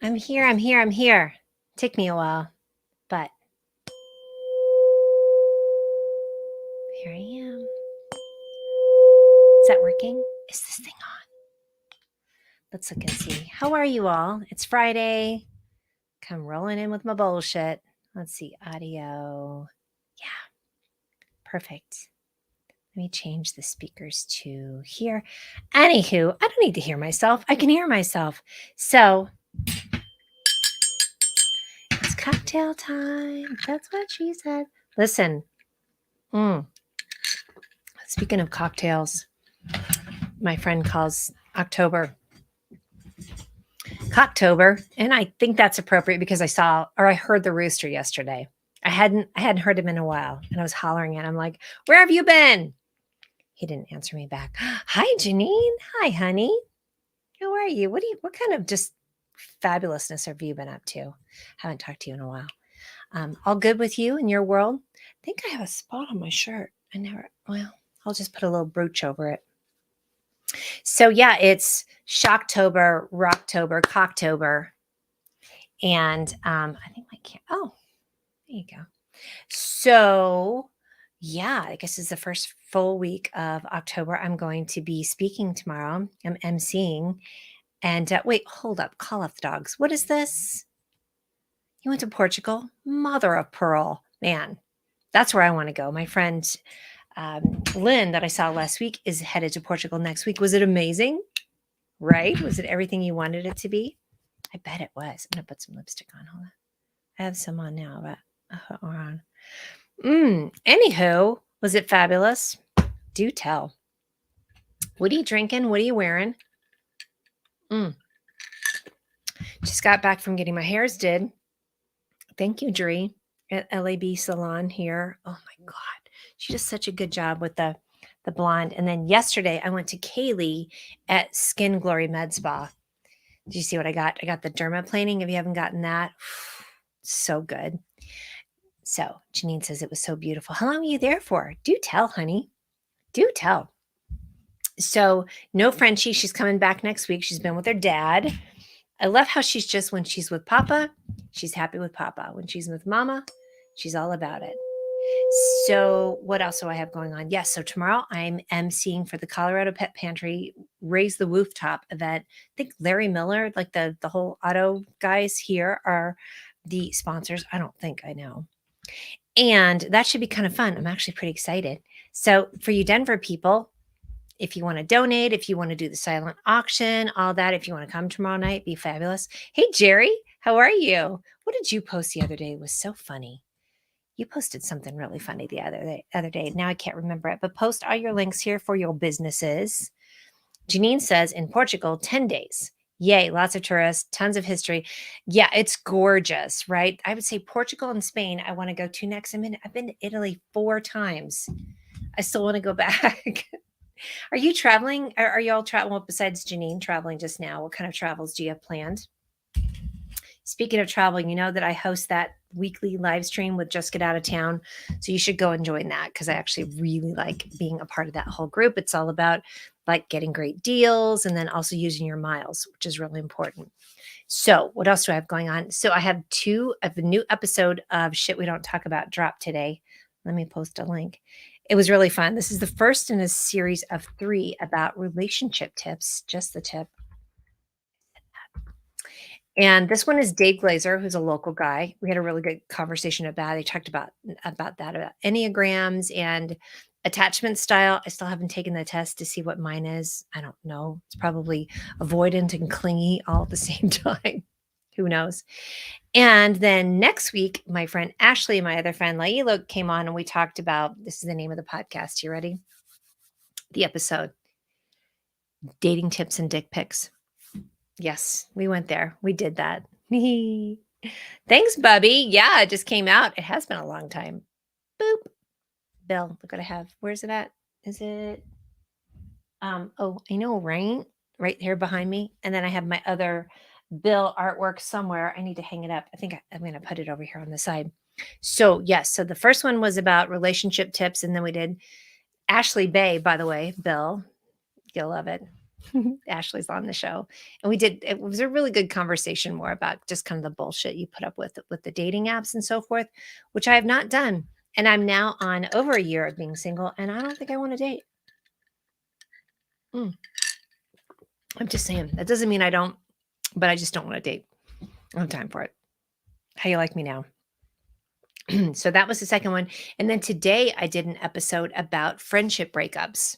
I'm here. Took me a while, but here I am. Is that working? Is this thing on? Let's look and see. How are you all? It's Friday. Come rolling in with my bullshit. Let's see. Audio. Yeah. Perfect. Let me change the speakers to here. Anywho, I don't need to hear myself. I can hear myself. So it's cocktail time. That's what she said. Listen. Speaking of cocktails, my friend calls October Cocktober, and I think that's appropriate because I heard the rooster yesterday. I hadn't heard him in a while, and I was hollering at him like, "Where have you been?" He didn't answer me back. Hi, Janine. Hi, honey. How are you? What kind of just fabulousness have you been up to? Haven't talked to you in a while. All good with you in your world? I think I have a spot on my shirt. I'll just put a little brooch over it. So yeah, it's Shocktober, Rocktober, Cocktober. And I think there you go. So yeah, I guess it's the first full week of October. I'm going to be speaking tomorrow. I'm emceeing. And wait, hold up. Call off the dogs. What is this? You went to Portugal? Mother of pearl. Man, that's where I want to go. My friend Lynn that I saw last week is headed to Portugal next week. Was it amazing? Right? Was it everything you wanted it to be? I bet it was. I'm going to put some lipstick on. Hold on. I have some on now, but on. Anywho, was it fabulous? Do tell. What are you drinking? What are you wearing? Just got back from getting my hairs did. Thank you, Dree, at LAB Salon here. Oh my God. She does such a good job with the blonde. And then yesterday I went to Kaylee at Skin Glory Med Spa. Did you see what I got? I got the dermaplaning. If you haven't gotten that, so good. So Janine says it was so beautiful. How long were you there for? Do tell, honey. Do tell. So No Frenchie, she's coming back next week. She's been with her dad. I love how she's just, when she's with Papa, she's happy with Papa. When she's with Mama, she's all about it. So what else do I have going on? Yes. So tomorrow I'm emceeing for the Colorado Pet Pantry Raise the Rooftop event. I think Larry Miller, like the whole auto guys here, are the sponsors. I don't think I know. And that should be kind of fun. I'm actually pretty excited. So for you Denver people, if you want to donate, if you want to do the silent auction, all that, if you want to come tomorrow night, be fabulous. Hey, Jerry, how are you? What did you post the other day? It was so funny. You posted something really funny the other day. Now I can't remember it, but post all your links here for your businesses. Janine says in Portugal, 10 days. Yay, lots of tourists, tons of history. Yeah, it's gorgeous, right? I would say Portugal and Spain, I want to go to next. I've been to Italy 4 times. I still want to go back. Are you traveling? Are you all traveling? Well, besides Janine traveling just now, what kind of travels do you have planned? Speaking of traveling, you know that I host that weekly live stream with Just Get Out of Town. So you should go and join that because I actually really like being a part of that whole group. It's all about like getting great deals and then also using your miles, which is really important. So what else do I have going on? So I have a new episode of Shit We Don't Talk About drop today. Let me post a link. It was really fun. This is the first in a series of 3 about relationship tips, just the tip. And this one is Dave Glazer, who's a local guy. We had a really good conversation about it. They talked about Enneagrams and attachment style. I still haven't taken the test to see what mine is. I don't know. It's probably avoidant and clingy all at the same time. Who knows? And then next week, my friend Ashley and my other friend Laila came on and we talked about, this is the name of the podcast. You ready? The episode, Dating Tips and Dick Pics. Yes, we went there. We did that. Thanks, Bubby. Yeah, it just came out. It has been a long time. Boop. Bill, look what I have. Where's it at? Is it? I know, right here behind me. And then I have my other Bill artwork somewhere. I need to hang it up. I think I'm going to put it over here on the side. So yes, so the first one was about relationship tips. And then we did Ashley Bay, by the way, Bill. You'll love it. Ashley's on the show. And it was a really good conversation more about just kind of the bullshit you put up with the dating apps and so forth, which I have not done. And I'm now on over a year of being single, and I don't think I want to date. Mm, I'm just saying. That doesn't mean I don't, but I just don't want to date. I don't have time for it. How you like me now? So that was the second one. And then today I did an episode about friendship breakups.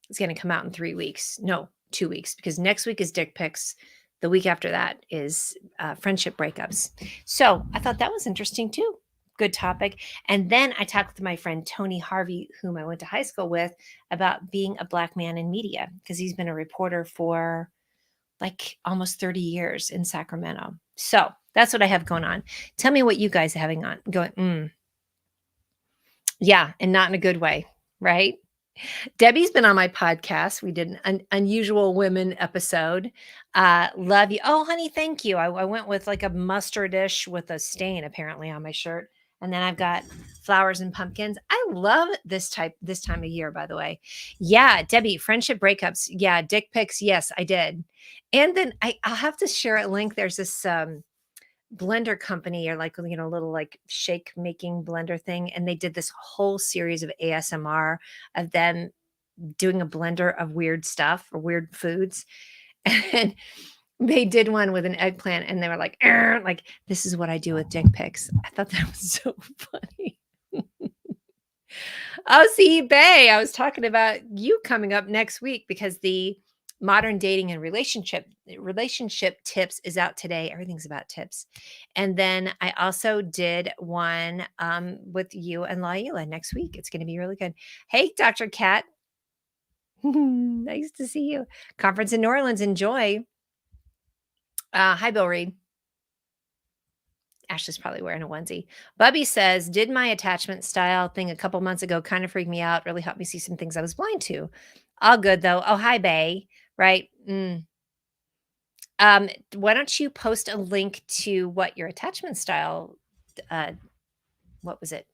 It's going to come out in 3 weeks. No, 2 weeks, because next week is dick pics. The week after that is friendship breakups. So I thought that was interesting too. Good topic. And then I talked with my friend Tony Harvey, whom I went to high school with, about being a Black man in media, because he's been a reporter for like almost 30 years in Sacramento. So that's what I have going on. Tell me what you guys are having on going. Yeah, and not in a good way, right? Debbie's been on my podcast. We did an unusual women episode. Love you. Oh, honey, thank you. I went with like a mustardish with a stain apparently on my shirt. And then I've got flowers and pumpkins. I love this time of year, by the way. Yeah, Debbie, friendship breakups. Yeah, dick pics. Yes, I did. And then I'll have to share a link. There's this blender company, or like, little like shake making blender thing, and they did this whole series of ASMR of them doing a blender of weird stuff or weird foods. And they did one with an eggplant, and they were like, like, this is what I do with dick pics. I thought that was so funny. Oh, see, Bay, I was talking about you coming up next week, because the modern dating and relationship tips is out today. Everything's about tips. And then I also did one with you and Laila next week. It's going to be really good. Hey, Dr. Kat. Nice to see you. Conference in New Orleans. Enjoy. Hi, Bill Reed. Ashley's probably wearing a onesie. Bubby says, did my attachment style thing a couple months ago kind of freak me out, really helped me see some things I was blind to. All good, though. Oh, hi, Bay. Right. Why don't you post a link to what your attachment style, what was it?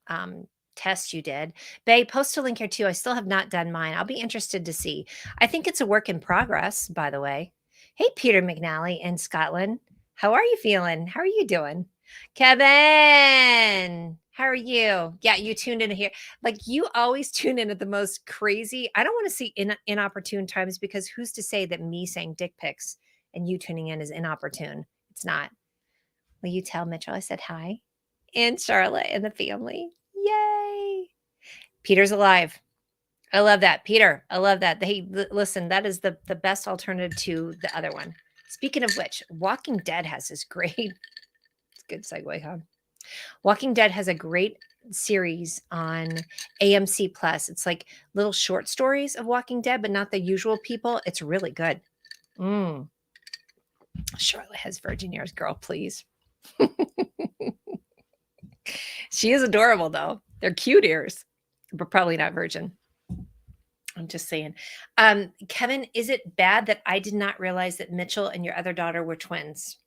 Test you did. Bay, post a link here too. I still have not done mine. I'll be interested to see. I think it's a work in progress, by the way. Hey, Peter McNally in Scotland. How are you feeling? How are you doing? Kevin, how are you? Yeah, you tuned in here. Like, you always tune in at the most crazy. I don't want to see inopportune times, because who's to say that me saying dick pics and you tuning in is inopportune? It's not. Will you tell Mitchell I said hi? And Charlotte and the family. Yay. Peter's alive. I love that. Peter, I love that. Hey, listen, that is the best alternative to the other one. Speaking of which, Walking Dead has this great, it's a good segue, huh? Walking Dead has a great series on AMC Plus. It's like little short stories of Walking Dead, but not the usual people. It's really good. Charlotte has virgin ears, girl, please. She is adorable, though. They're cute ears, but probably not virgin. I'm just saying. Kevin, is it bad that I did not realize that Mitchell and your other daughter were twins?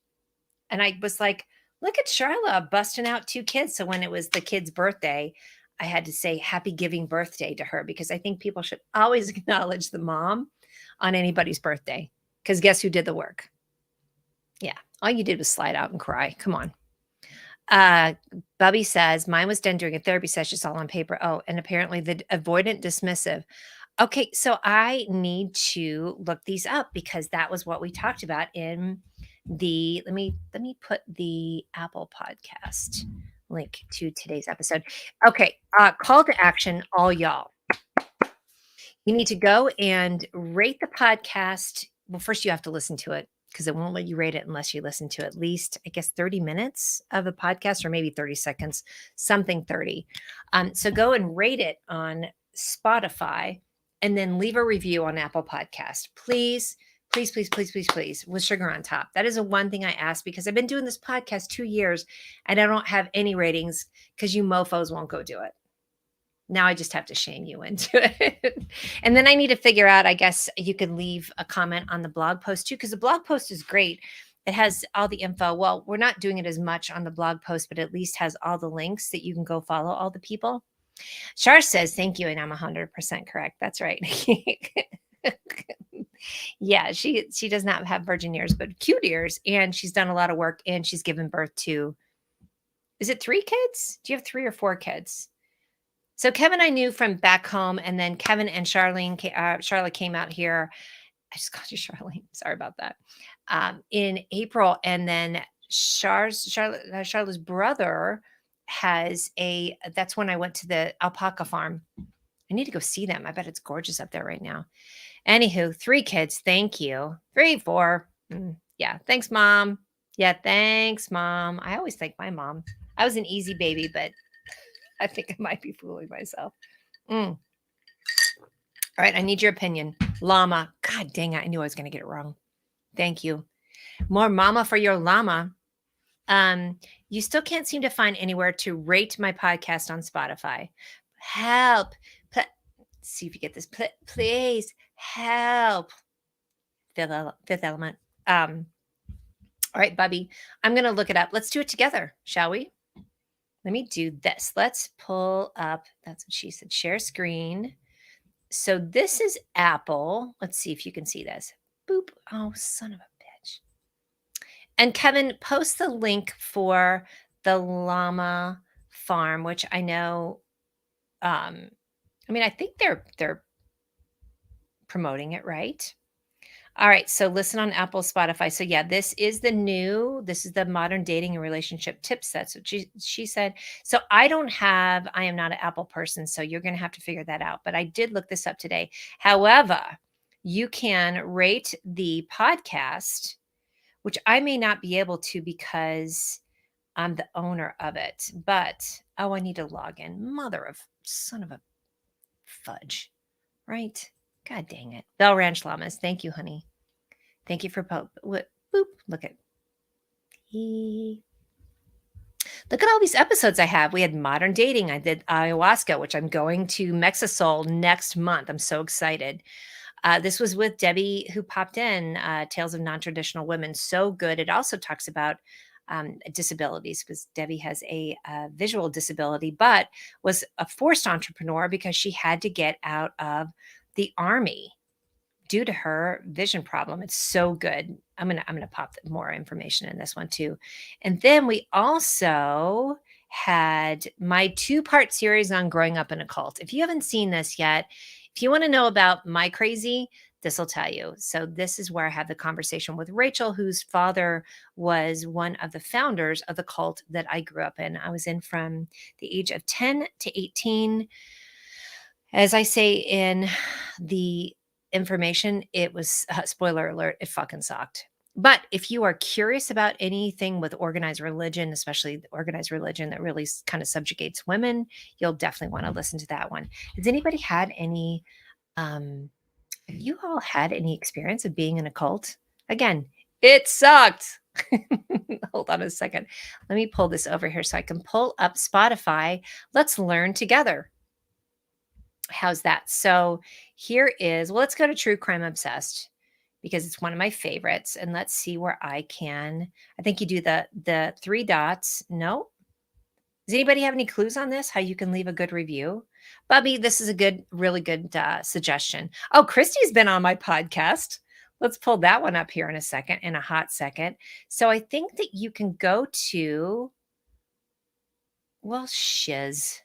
And I was like, look at Charla busting out 2 kids. So when it was the kid's birthday, I had to say happy giving birthday to her, because I think people should always acknowledge the mom on anybody's birthday, because guess who did the work? Yeah. All you did was slide out and cry. Come on. Bubby says, mine was done during a therapy session. It's all on paper. Oh, and apparently the avoidant dismissive. Okay, so I need to look these up, because that was what we talked about in the, let me put the Apple podcast link to today's episode. Okay, call to action, all y'all. You need to go and rate the podcast. Well, first you have to listen to it, because it won't let you rate it unless you listen to at least, I guess, 30 minutes of the podcast, or maybe 30 seconds, something 30. So go and rate it on Spotify, and then leave a review on Apple Podcast. Please, please, please, please, please, please, with sugar on top. That is the one thing I ask, because I've been doing this podcast 2 years and I don't have any ratings, because you mofos won't go do it. Now I just have to shame you into it. And then I need to figure out, I guess you could leave a comment on the blog post too, because the blog post is great. It has all the info. Well, we're not doing it as much on the blog post, but at least has all the links that you can go follow all the people. Char says, thank you. And I'm 100% correct. That's right. Yeah, she does not have virgin ears, but cute ears, and she's done a lot of work, and she's given birth to, is it 3 kids? Do you have 3 or 4 kids? So Kevin I knew from back home, and then Kevin and Charlotte came out here. I just called you Charlene. Sorry about that. In April, and then Charlotte's brother has a. That's when I went to the alpaca farm. I need to go see them. I bet it's gorgeous up there right now. Anywho, 3 kids. Thank you. 3, 4. Yeah. Thanks, mom. Yeah. Thanks, mom. I always thank my mom. I was an easy baby, but I think I might be fooling myself. All right. I need your opinion. Llama. God dang it. I knew I was going to get it wrong. Thank you. More mama for your llama. You still can't seem to find anywhere to rate my podcast on Spotify. Help. See if you get this. Please help. Fifth element. All right, Bubby. I'm going to look it up. Let's do it together, shall we? Let me do this. Let's pull up. That's what she said. Share screen. So this is Apple. Let's see if you can see this. Boop. Oh, son of a bitch. And Kevin, post the link for the llama farm, which I know. I mean, I think they're promoting it, right? All right. So listen on Apple, Spotify. So yeah, this is the modern dating and relationship tips. That's what she said. So I am not an Apple person. So you're going to have to figure that out. But I did look this up today. However, you can rate the podcast, which I may not be able to because I'm the owner of it. But, I need to log in. Son of a fudge, right? God dang it. Bell Ranch Llamas. Thank you, honey. Thank you for boop. Look at all these episodes I have. We had modern dating. I did ayahuasca, which I'm going to Mexisol next month. I'm so excited. This was with Debbie, who popped in, Tales of Non-Traditional Women. So good. It also talks about disabilities, because Debbie has a visual disability, but was a forced entrepreneur because she had to get out of the Army due to her vision problem. It's so good. I'm gonna pop more information in this one too. And then we also had my 2-part series on growing up in a cult. If you haven't seen this yet, if you want to know about my crazy, this will tell you. So this is where I had the conversation with Rachel, whose father was one of the founders of the cult that I grew up in. I was in from the age of 10 to 18. As I say in the information, it was, spoiler alert, it fucking sucked. But if you are curious about anything with organized religion, especially the organized religion that really kind of subjugates women, you'll definitely want to listen to that one. Has anybody had any, have you all had any experience of being in a cult? Again, it sucked. Hold on a second. Let me pull this over here so I can pull up Spotify. Let's learn together. How's that? So let's go to True Crime Obsessed, because it's one of my favorites. And let's see where I think you do the 3 dots. No. Does anybody have any clues on this? How you can leave a good review? Bubby, this is a really good suggestion. Oh, Christy's been on my podcast. Let's pull that one up here in a hot second. So I think that you can go to, shiz.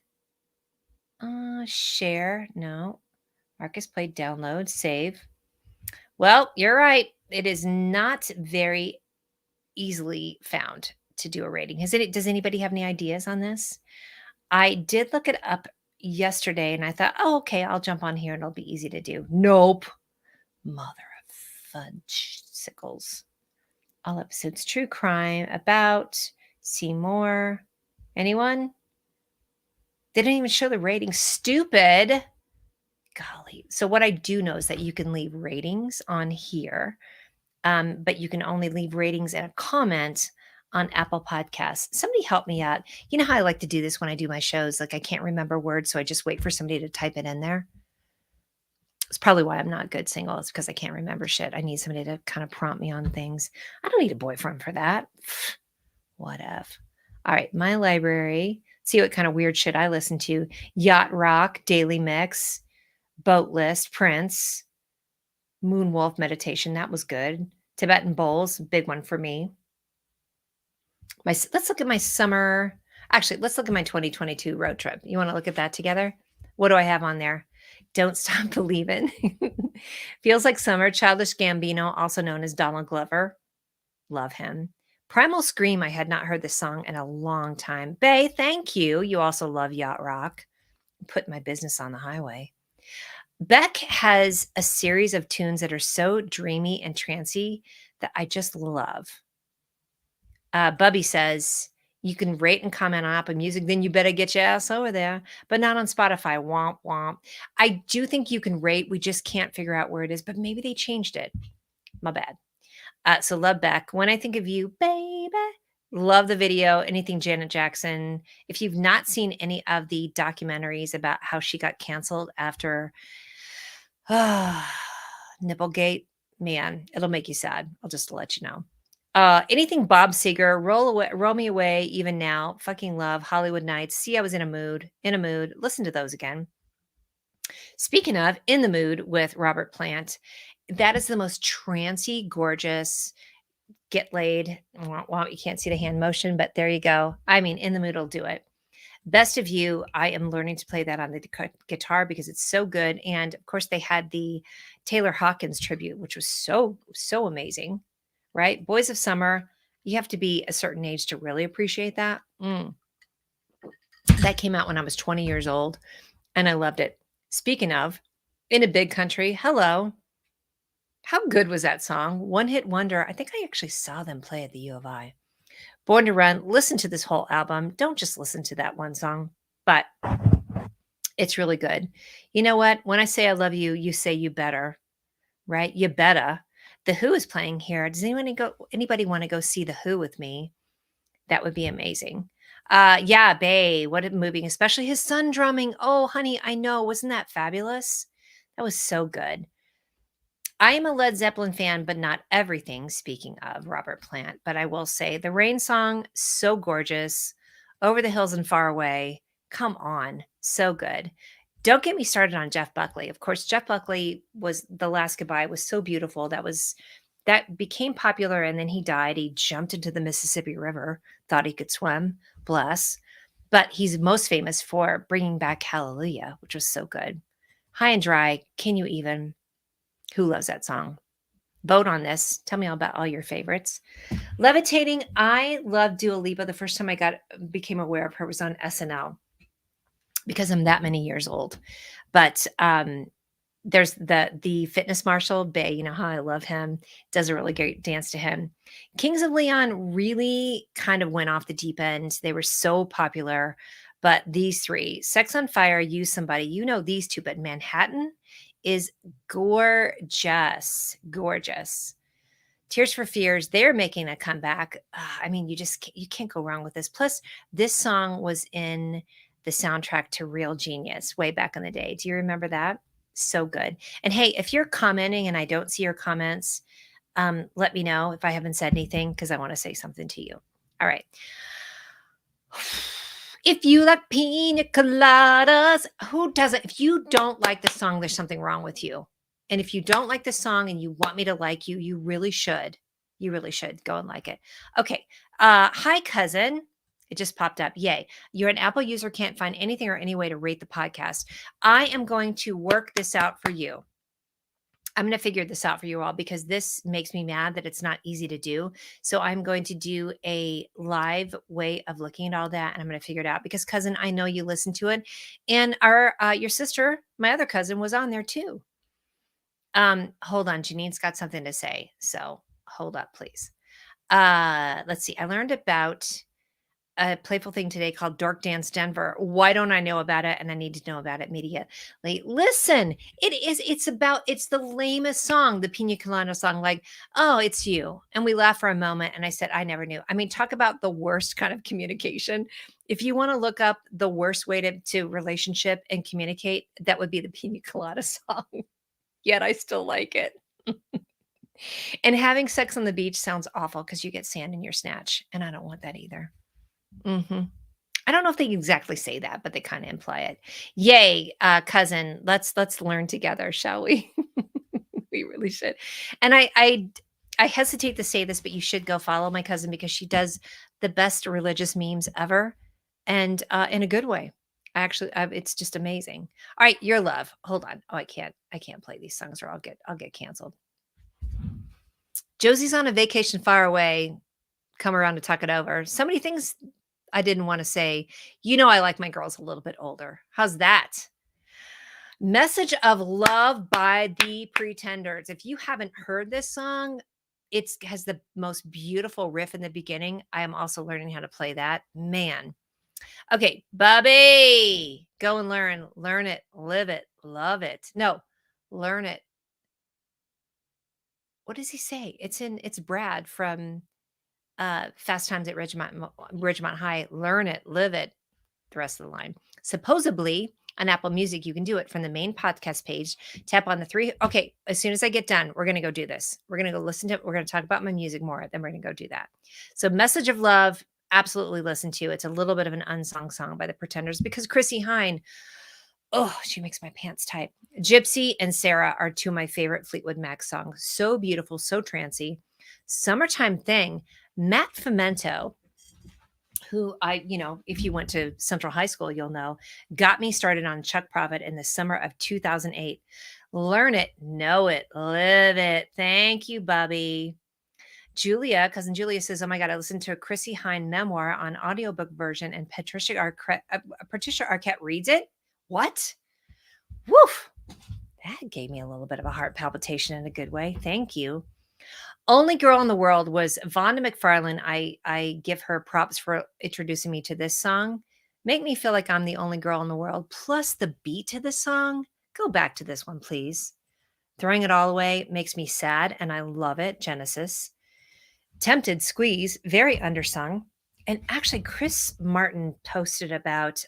Share. No. Marcus played download, save. Well, you're right. It is not very easily found to do a rating. Does anybody have any ideas on this? I did look it up yesterday and I thought, oh, okay, I'll jump on here and it'll be easy to do. Nope. Mother of fudge sickles. All episodes, true crime, about, see more. Anyone? They didn't even show the rating. Stupid. Golly. So what I do know is that you can leave ratings on here, but you can only leave ratings and a comment on Apple Podcasts. Somebody help me out. You know how I like to do this when I do my shows? Like I can't remember words, so I just wait for somebody to type it in there. It's probably why I'm not good single. It's because I can't remember shit. I need somebody to kind of prompt me on things. I don't need a boyfriend for that. What if? All right, my library. See what kind of weird shit I listen to. Yacht Rock, Daily Mix, Boat List, Prince. Moon Wolf meditation, that was good. Tibetan bowls, big one for me. Let's look at my summer. Actually, let's look at my 2022 road trip. You want to look at that together? What do I have on there? Don't Stop Believin'. Feels Like Summer. Childish Gambino, also known as Donald Glover. Love him. Primal Scream. I had not heard this song in a long time. Bay, thank you. You also love Yacht Rock. Put my business on the highway. Beck has a series of tunes that are so dreamy and trancy that I just love. Bubby says, you can rate and comment on Apple Music, then you better get your ass over there, but not on Spotify. Womp womp. I do think you can rate. We just can't figure out where it is, but maybe they changed it. My bad. So love Beck. When I Think of You, baby. Love the video. Anything Janet Jackson. If you've not seen any of the documentaries about how she got canceled after Nipplegate, man, it'll make you sad. I'll just let you know. Anything Bob Seger, roll me away, even now. Fucking love Hollywood Nights. See, I was in a mood. Listen to those again. Speaking of In the Mood with Robert Plant, that is the most trancy, gorgeous, get laid. Well, you can't see the hand motion, but there you go. I mean, In the Mood will do it. Best of You, I am learning to play that on the guitar because it's so good. And of course, they had the Taylor Hawkins tribute, which was so amazing, right? Boys of Summer, you have to be a certain age to really appreciate that. That came out when I was 20 years old, and I loved it. Speaking of, In a Big Country, hello. How good was that song? One hit wonder. I think I actually saw them play at the U of I. Born to Run, listen to this whole album. Don't just listen to that one song, but it's really good. You know what? When I say I love you, you say you better, right? You better. The Who is playing here. Does anybody want to go see The Who with me? That would be amazing. Yeah, Bay, what a movie, especially his son drumming. Oh, honey, I know. Wasn't that fabulous? That was so good. I am a Led Zeppelin fan, but not everything, speaking of Robert Plant. But I will say the Rain song, so gorgeous. Over the Hills and Far Away. Come on. So good. Don't get me started on Jeff Buckley. Of course, Jeff Buckley was The Last Goodbye was so beautiful. That became popular, and then he died. He jumped into the Mississippi River, thought he could swim. Bless. But he's most famous for bringing back Hallelujah, which was so good. High and Dry. Can you even? Who loves that song? Vote on this. Tell me all about all your favorites. Levitating. I love Dua Lipa. The first time I became aware of her was on SNL because I'm that many years old. But there's the fitness marshal, Bay. You know how I love him. Does a really great dance to him. Kings of Leon really kind of went off the deep end. They were so popular. But these three, Sex on Fire, Use Somebody, you know these two, but Manhattan is gorgeous. Tears for Fears, they're making a comeback. I mean, you can't go wrong with this. Plus, this song was in the soundtrack to Real Genius way back in the day. Do you remember that? So good. And hey, if you're commenting and I don't see your comments, let me know if I haven't said anything because I want to say something to you. All right. If you like pina coladas, who doesn't? If you don't like the song, there's something wrong with you. And if you don't like the song and you want me to like you, you really should. You really should go and like it. Okay. Hi, cousin. It just popped up. Yay. You're an Apple user, can't find anything or any way to rate the podcast. I am going to work this out for you. I'm going to figure this out for you all because this makes me mad that it's not easy to do. So I'm going to do a live way of looking at all that, and I'm going to figure it out because, cousin, I know you listen to it, and your sister, my other cousin, was on there too. Hold on, Janine's got something to say, so hold up, please. Let's see. I learned about a playful thing today called Dork Dance Denver. Why don't I know about it? And I need to know about it immediately. Listen, it's the lamest song, the Pina Colada song, like, oh, it's you. And we laugh for a moment. And I said, I never knew. I mean, talk about the worst kind of communication. If you want to look up the worst way to relationship and communicate, that would be the Pina Colada song. Yet I still like it. And having sex on the beach sounds awful because you get sand in your snatch. And I don't want that either. I don't know if they exactly say that, but they kind of imply it. Yay, cousin. Let's learn together, shall we? We really should. And I hesitate to say this, but you should go follow my cousin because she does the best religious memes ever, and in a good way. It's just amazing. All right, your love. Hold on. Oh, I can't play these songs, or I'll get canceled. Josie's on a vacation far away. Come around to talk it over. So many things I didn't want to say. You know, I like my girls a little bit older. How's that? Message of Love by the Pretenders. If you haven't heard this song, it has the most beautiful riff in the beginning. I am also learning how to play that. Man. Okay, Bubby, go and learn it, live it, love it. No, learn it. What does he say? It's Brad from Fast Times at Ridgemont High. Learn it, live it. The rest of the line. Supposedly on Apple Music, you can do it from the main podcast page. Tap on the three. Okay, as soon as I get done, we're going to go do this. We're going to go listen to it. We're going to talk about my music more. Then we're going to go do that. So Message of Love, absolutely listen to. It's a little bit of an unsung song by the Pretenders because Chrissy Hine, oh, she makes my pants tight. Gypsy and Sarah are two of my favorite Fleetwood Mac songs. So beautiful, so trancy. Summertime Thing, Matt Femento, who if you went to Central High School, you'll know, got me started on Chuck Prophet in the summer of 2008. Learn it, know it, live it. Thank you, Bubby. Cousin Julia says, oh my God, I listened to a Chrissy Hine memoir on audiobook version and Patricia Arquette reads it. What? Woof. That gave me a little bit of a heart palpitation in a good way. Thank you. Only Girl in the World was Vonda McFarlane. I give her props for introducing me to this song. Make me feel like I'm the only girl in the world. Plus the beat to the song. Go back to this one, please. Throwing It All Away makes me sad, and I love it. Genesis. Tempted, Squeeze, very undersung. And actually, Chris Martin posted about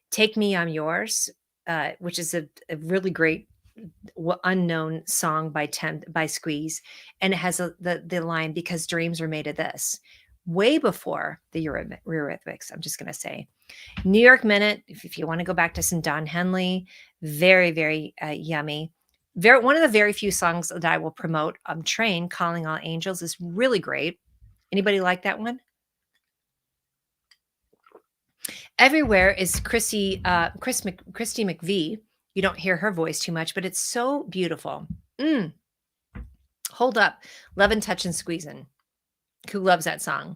Take Me, I'm Yours, which is a really great unknown song by Squeeze, and it has the line because dreams are made of this, way before the Eurythmics. I'm just gonna say, New York Minute. If you want to go back to some Don Henley, very very yummy. One of the very few songs that I will promote. Train, Calling All Angels is really great. Anybody like that one? Everywhere is Christy McVie. You don't hear her voice too much, but it's so beautiful. Hold Up. Lovin', Touchin', Squeezin'. Who loves that song?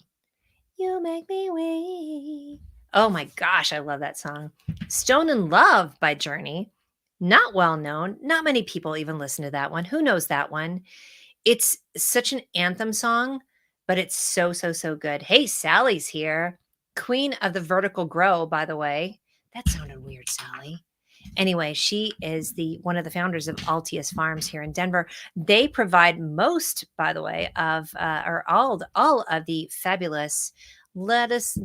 You make me weak. Oh my gosh, I love that song. Stone in Love by Journey. Not well known. Not many people even listen to that one. Who knows that one? It's such an anthem song, but it's so, so, so good. Hey, Sally's here. Queen of the Vertical Grow, by the way. That sounded weird, Sally. Anyway, she is one of the founders of Altius Farms here in Denver. They provide most, by the way, of or all of the fabulous lettuce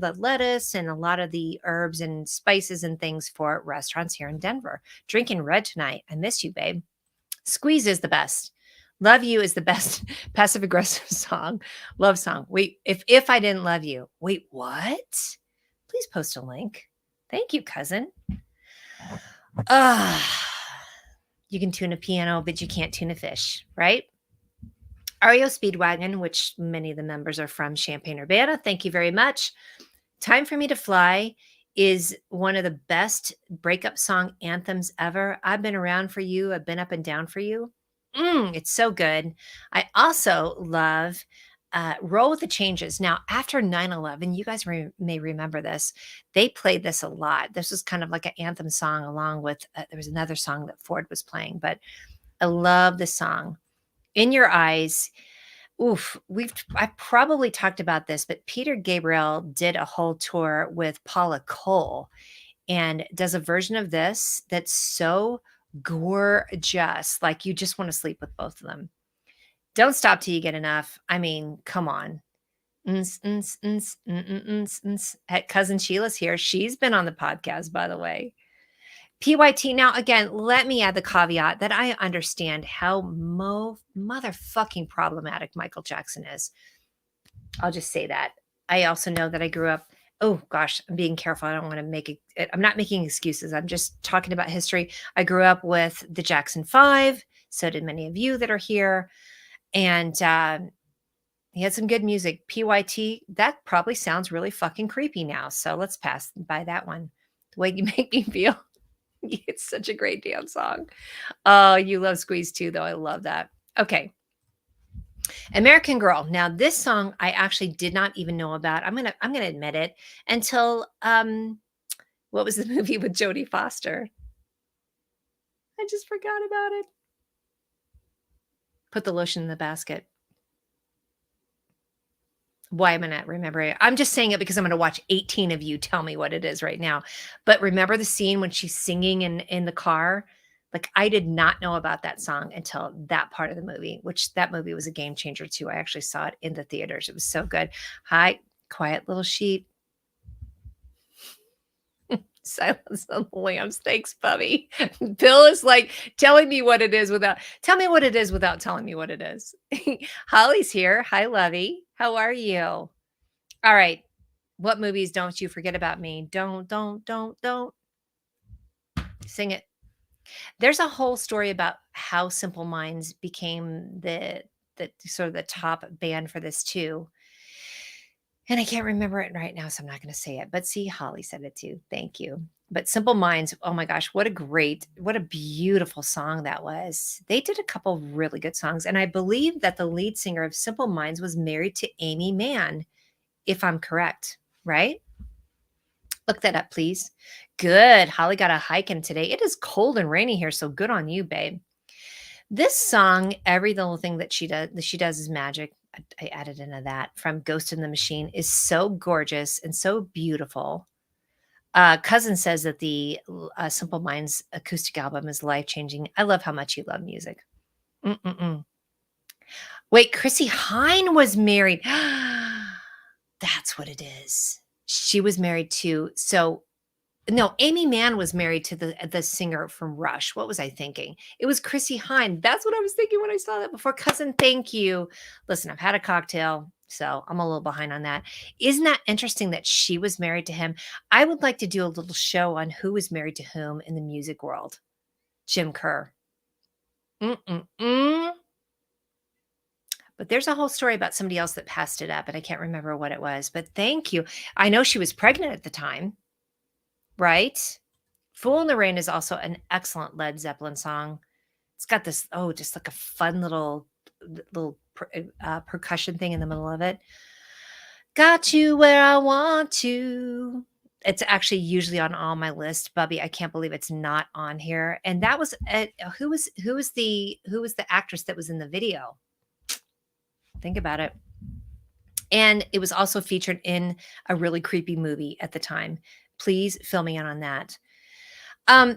and a lot of the herbs and spices and things for restaurants here in Denver. Drinking red tonight. I miss you, babe. Squeeze is the best. Love You is the best passive aggressive love song. Wait, if I didn't love you. Wait, what? Please post a link. Thank you, cousin. You can tune a piano, but you can't tune a fish, right? REO Speedwagon, which many of the members are from Champaign-Urbana. Thank you very much. Time for Me to Fly is one of the best breakup song anthems ever. I've been around for you. I've been up and down for you. It's so good. I also love Roll with the Changes. Now, after 9/11, you guys may remember this. They played this a lot. This was kind of like an anthem song along with, there was another song that Ford was playing, but I love the song. In Your Eyes. Oof, I probably talked about this, but Peter Gabriel did a whole tour with Paula Cole and does a version of this that's so gorgeous. Like you just want to sleep with both of them. Don't Stop Till You Get Enough. I mean, come on. Cousin Sheila's here. She's been on the podcast, by the way. PYT. Now, again, let me add the caveat that I understand how motherfucking problematic Michael Jackson is. I'll just say that. I also know that I grew up. Oh gosh, I'm being careful. I don't want to make it. I'm not making excuses. I'm just talking about history. I grew up with the Jackson 5, So did many of you that are here. And he had some good music. PYT, that probably sounds really fucking creepy now. So let's pass by that one. The way you make me feel. It's such a great dance song. Oh, you love Squeeze too, though. I love that. Okay. American Girl. Now, this song I actually did not even know about. I'm gonna admit it until what was the movie with Jodie Foster? I just forgot about it. Put the lotion in the basket. Why am I not remembering it? I'm just saying it because I'm going to watch 18 of you tell me what it is right now. But remember the scene when she's singing in the car? Like, I did not know about that song until that part of the movie, which that movie was a game changer too. I actually saw it in the theaters. It was so good. Hi, quiet little sheep. Silence of the Lambs. Thanks, Bubby. Bill is like telling me what it is without tell me what it is without telling me what it is. Holly's here. Hi, Lovey. How are you? All right. What movies don't you forget about me? Don't sing it. There's a whole story about how Simple Minds became the sort of the top band for this too. And I can't remember it right now, so I'm not going to say it. But see, Holly said it too. Thank you. But Simple Minds, oh my gosh, what a beautiful song that was. They did a couple really good songs. And I believe that the lead singer of Simple Minds was married to Amy Mann, if I'm correct, right? Look that up, please. Good. Holly got a hike in today. It is cold and rainy here, so good on you, babe. This song, every little thing that she does is magic. I added into that from Ghost in the Machine is so gorgeous and so beautiful. Cousin says that the Simple Minds acoustic album is life-changing. I love how much you love music. Mm-mm-mm. Wait, Chrissy Hine was married. That's what it is. She was married to, so no, Amy Mann was married to the singer from Rush. What was I thinking? It was Chrissy Hine. That's what I was thinking when I saw that before. Cousin, thank you. Listen, I've had a cocktail, so I'm a little behind on that. Isn't that interesting that she was married to him? I would like to do a little show on who was married to whom in the music world. Jim Kerr. Mm-mm-mm. But there's a whole story about somebody else that passed it up, and I can't remember what it was. But thank you. I know she was pregnant at the time, right? Fool in the Rain is also an excellent Led Zeppelin song. It's got this, oh, just like a fun little percussion thing in the middle of it. Got you where I want to. It's actually usually on all my list. Bubby, I can't believe it's not on here. And that was who was the actress that was in the video? Think about it. And it was also featured in a really creepy movie at the time. Please fill me in on that.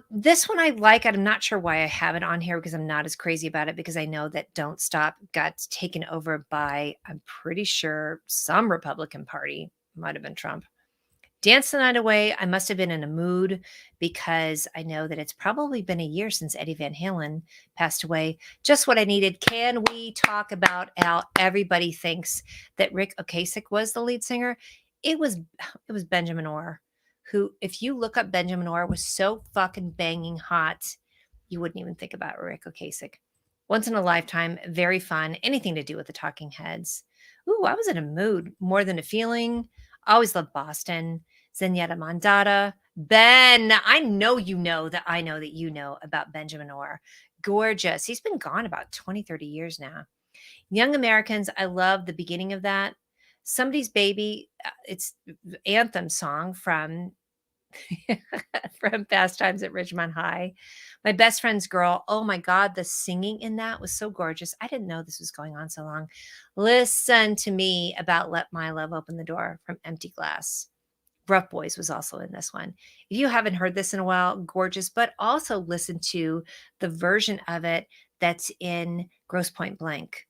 This one I like. I'm not sure why I have it on here because I'm not as crazy about it because I know that Don't Stop got taken over by, I'm pretty sure, some Republican Party. Might have been Trump. Dance the Night Away, I must have been in a mood because I know that it's probably been a year since Eddie Van Halen passed away. Just what I needed. Can we talk about how everybody thinks that Rick Ocasek was the lead singer? It was Benjamin Orr, who, if you look up Benjamin Orr, was so fucking banging hot, you wouldn't even think about Rick Ocasek. Once in a lifetime, very fun. Anything to do with the Talking Heads. Ooh, I was in a mood. More Than a Feeling. Always loved Boston. Zenyatta Mandata. Ben, I know that I know that you know about Benjamin Orr. Gorgeous. He's been gone about 20, 30 years now. Young Americans, I love the beginning of that. Somebody's Baby, it's anthem song from from Fast Times at Ridgemont High. My Best Friend's Girl. Oh my God, the singing in that was so gorgeous. I didn't know this was going on so long. Listen to Me About Let My Love Open the Door from Empty Glass. Rough Boys was also in this one. If you haven't heard this in a while, gorgeous, but also listen to the version of it that's in Grosse Point Blank.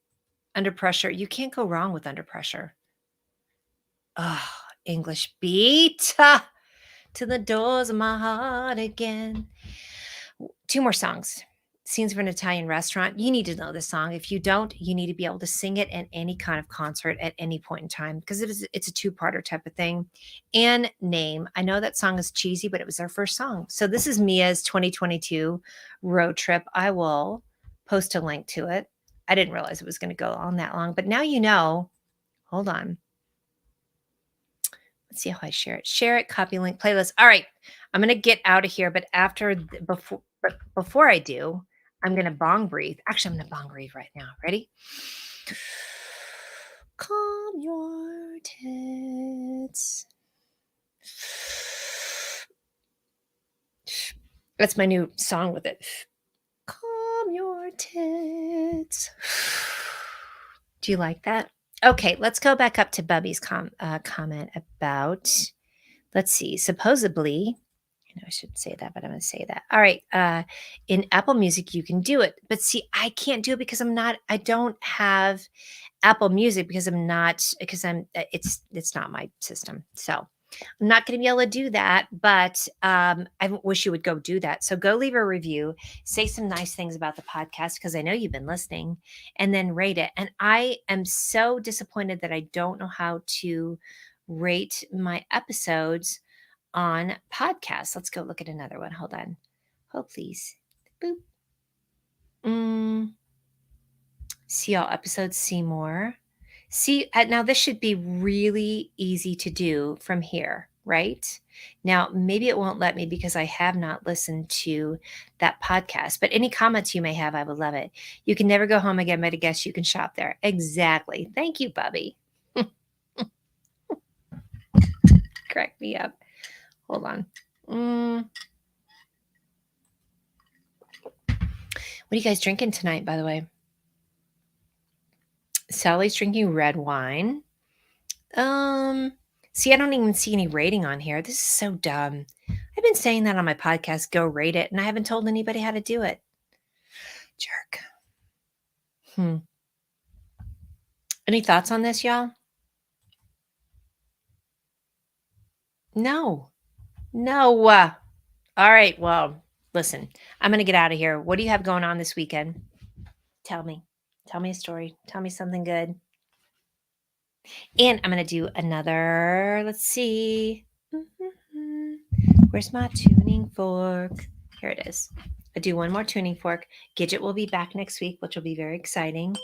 Under Pressure. You can't go wrong with Under Pressure. Oh, English Beat. To the doors of my heart again. Two more songs. Scenes of an Italian Restaurant. You need to know this song. If you don't, you need to be able to sing it at any kind of concert at any point in time because it's a two-parter type of thing. And Name. I know that song is cheesy, but it was our first song. So this is Mia's 2022 road trip. I will post a link to it. I didn't realize it was going to go on that long, but now you know. Hold on. Let's see how I share it. Share it, copy link, playlist. All right. I'm going to get out of here, but before I do, I'm going to bong breathe. Actually, I'm going to bong breathe right now. Ready? Calm your tits. That's my new song with it. Calm your tits. Do you like that? Okay, let's go back up to Bubby's comment about, let's see, supposedly, I shouldn't say that, but I'm going to say that. All right, in Apple Music, you can do it. But see, I can't do it because I don't have Apple Music because it's not my system. So I'm not going to be able to do that, but I wish you would go do that. So go leave a review, say some nice things about the podcast because I know you've been listening, and then rate it. And I am so disappointed that I don't know how to rate my episodes on podcasts. Let's go look at another one. Hold on. Hold please. Boop. See all episodes, see more. See, now this should be really easy to do from here, right? Now, maybe it won't let me because I have not listened to that podcast, but any comments you may have, I would love it. You can never go home again, but I guess you can shop there. Exactly. Thank you, Bubby. Crack me up. Hold on. What are you guys drinking tonight, by the way? Sally's drinking red wine. See, I don't even see any rating on here. This is so dumb. I've been saying that on my podcast, go rate it, and I haven't told anybody how to do it. Jerk. Any thoughts on this, y'all? No. All right. Well, listen, I'm going to get out of here. What do you have going on this weekend? Tell me. Tell me a story. Tell me something good. And I'm going to do another, let's see. Where's my tuning fork? Here it is. I do one more tuning fork. Gidget will be back next week, which will be very exciting.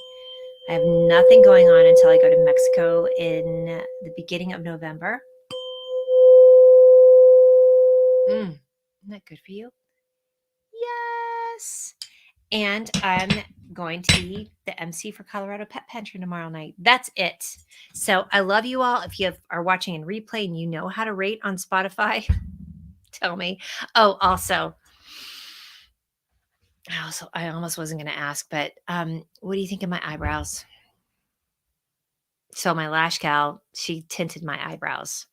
I have nothing going on until I go to Mexico in the beginning of November. Isn't that good for you? Yes. And I'm going to be the MC for Colorado Pet Pantry tomorrow night. That's it. So I love you all. If you are watching in replay and you know how to rate on Spotify, tell me. Oh, also, I almost wasn't going to ask, but what do you think of my eyebrows? So my lash gal, she tinted my eyebrows.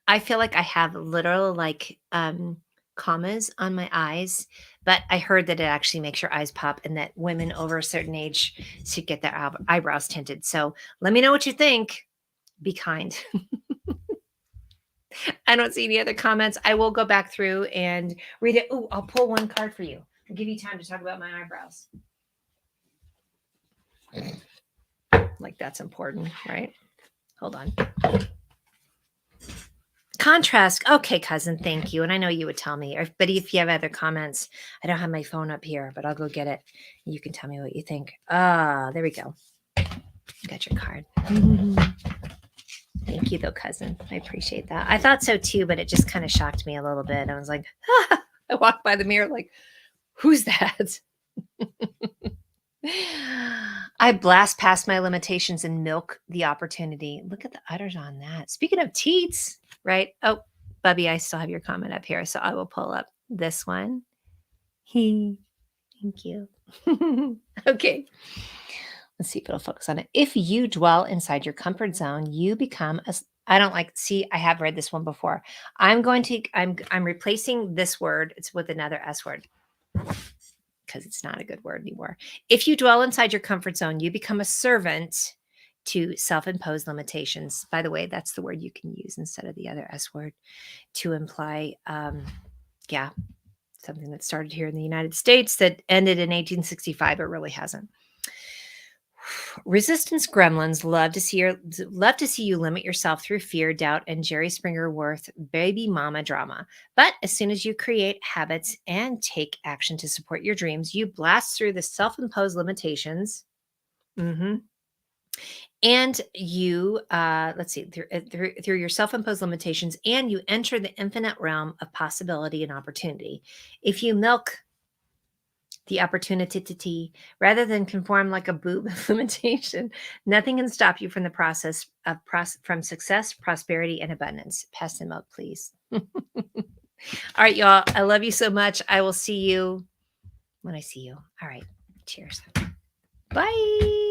I feel like I have literal commas on my eyes, but I heard that it actually makes your eyes pop and that women over a certain age should get their eyebrows tinted. So let me know what you think. Be kind. I don't see any other comments. I will go back through and read it. Oh, I'll pull one card for you. I'll give you time to talk about my eyebrows. Like that's important, right? Hold on. Contrast. Okay, cousin, thank you. And I know you would tell me, but if you have other comments, I don't have my phone up here, but I'll go get it. You can tell me what you think. There we go. Got your card. Thank you, though, cousin. I appreciate that. I thought so, too, but it just kind of shocked me a little bit. I was like, I walked by the mirror like, who's that? I blast past my limitations and milk the opportunity. Look at the udders on that. Speaking of teats, right? Oh, Bubby, I still have your comment up here, so I will pull up this one. Thank you. Okay. Let's see if it'll focus on it. If you dwell inside your comfort zone, you become I have read this one before. I'm replacing this word. It's with another S word because it's not a good word anymore. If you dwell inside your comfort zone, you become a servant to self-imposed limitations. By the way, that's the word you can use instead of the other S word to imply, something that started here in the United States that ended in 1865. It really hasn't. Resistance gremlins love to see you limit yourself through fear, doubt, and Jerry Springer Worth baby mama drama. But as soon as you create habits and take action to support your dreams, you blast through the self-imposed limitations. Mhm. And you, let's see, through your self-imposed limitations, and you enter the infinite realm of possibility and opportunity. If you milk the opportunity rather than conform like a boob of limitation, nothing can stop you from the process of from success, prosperity, and abundance. Pass the milk, please. All right, y'all. I love you so much. I will see you when I see you. All right. Cheers. Bye.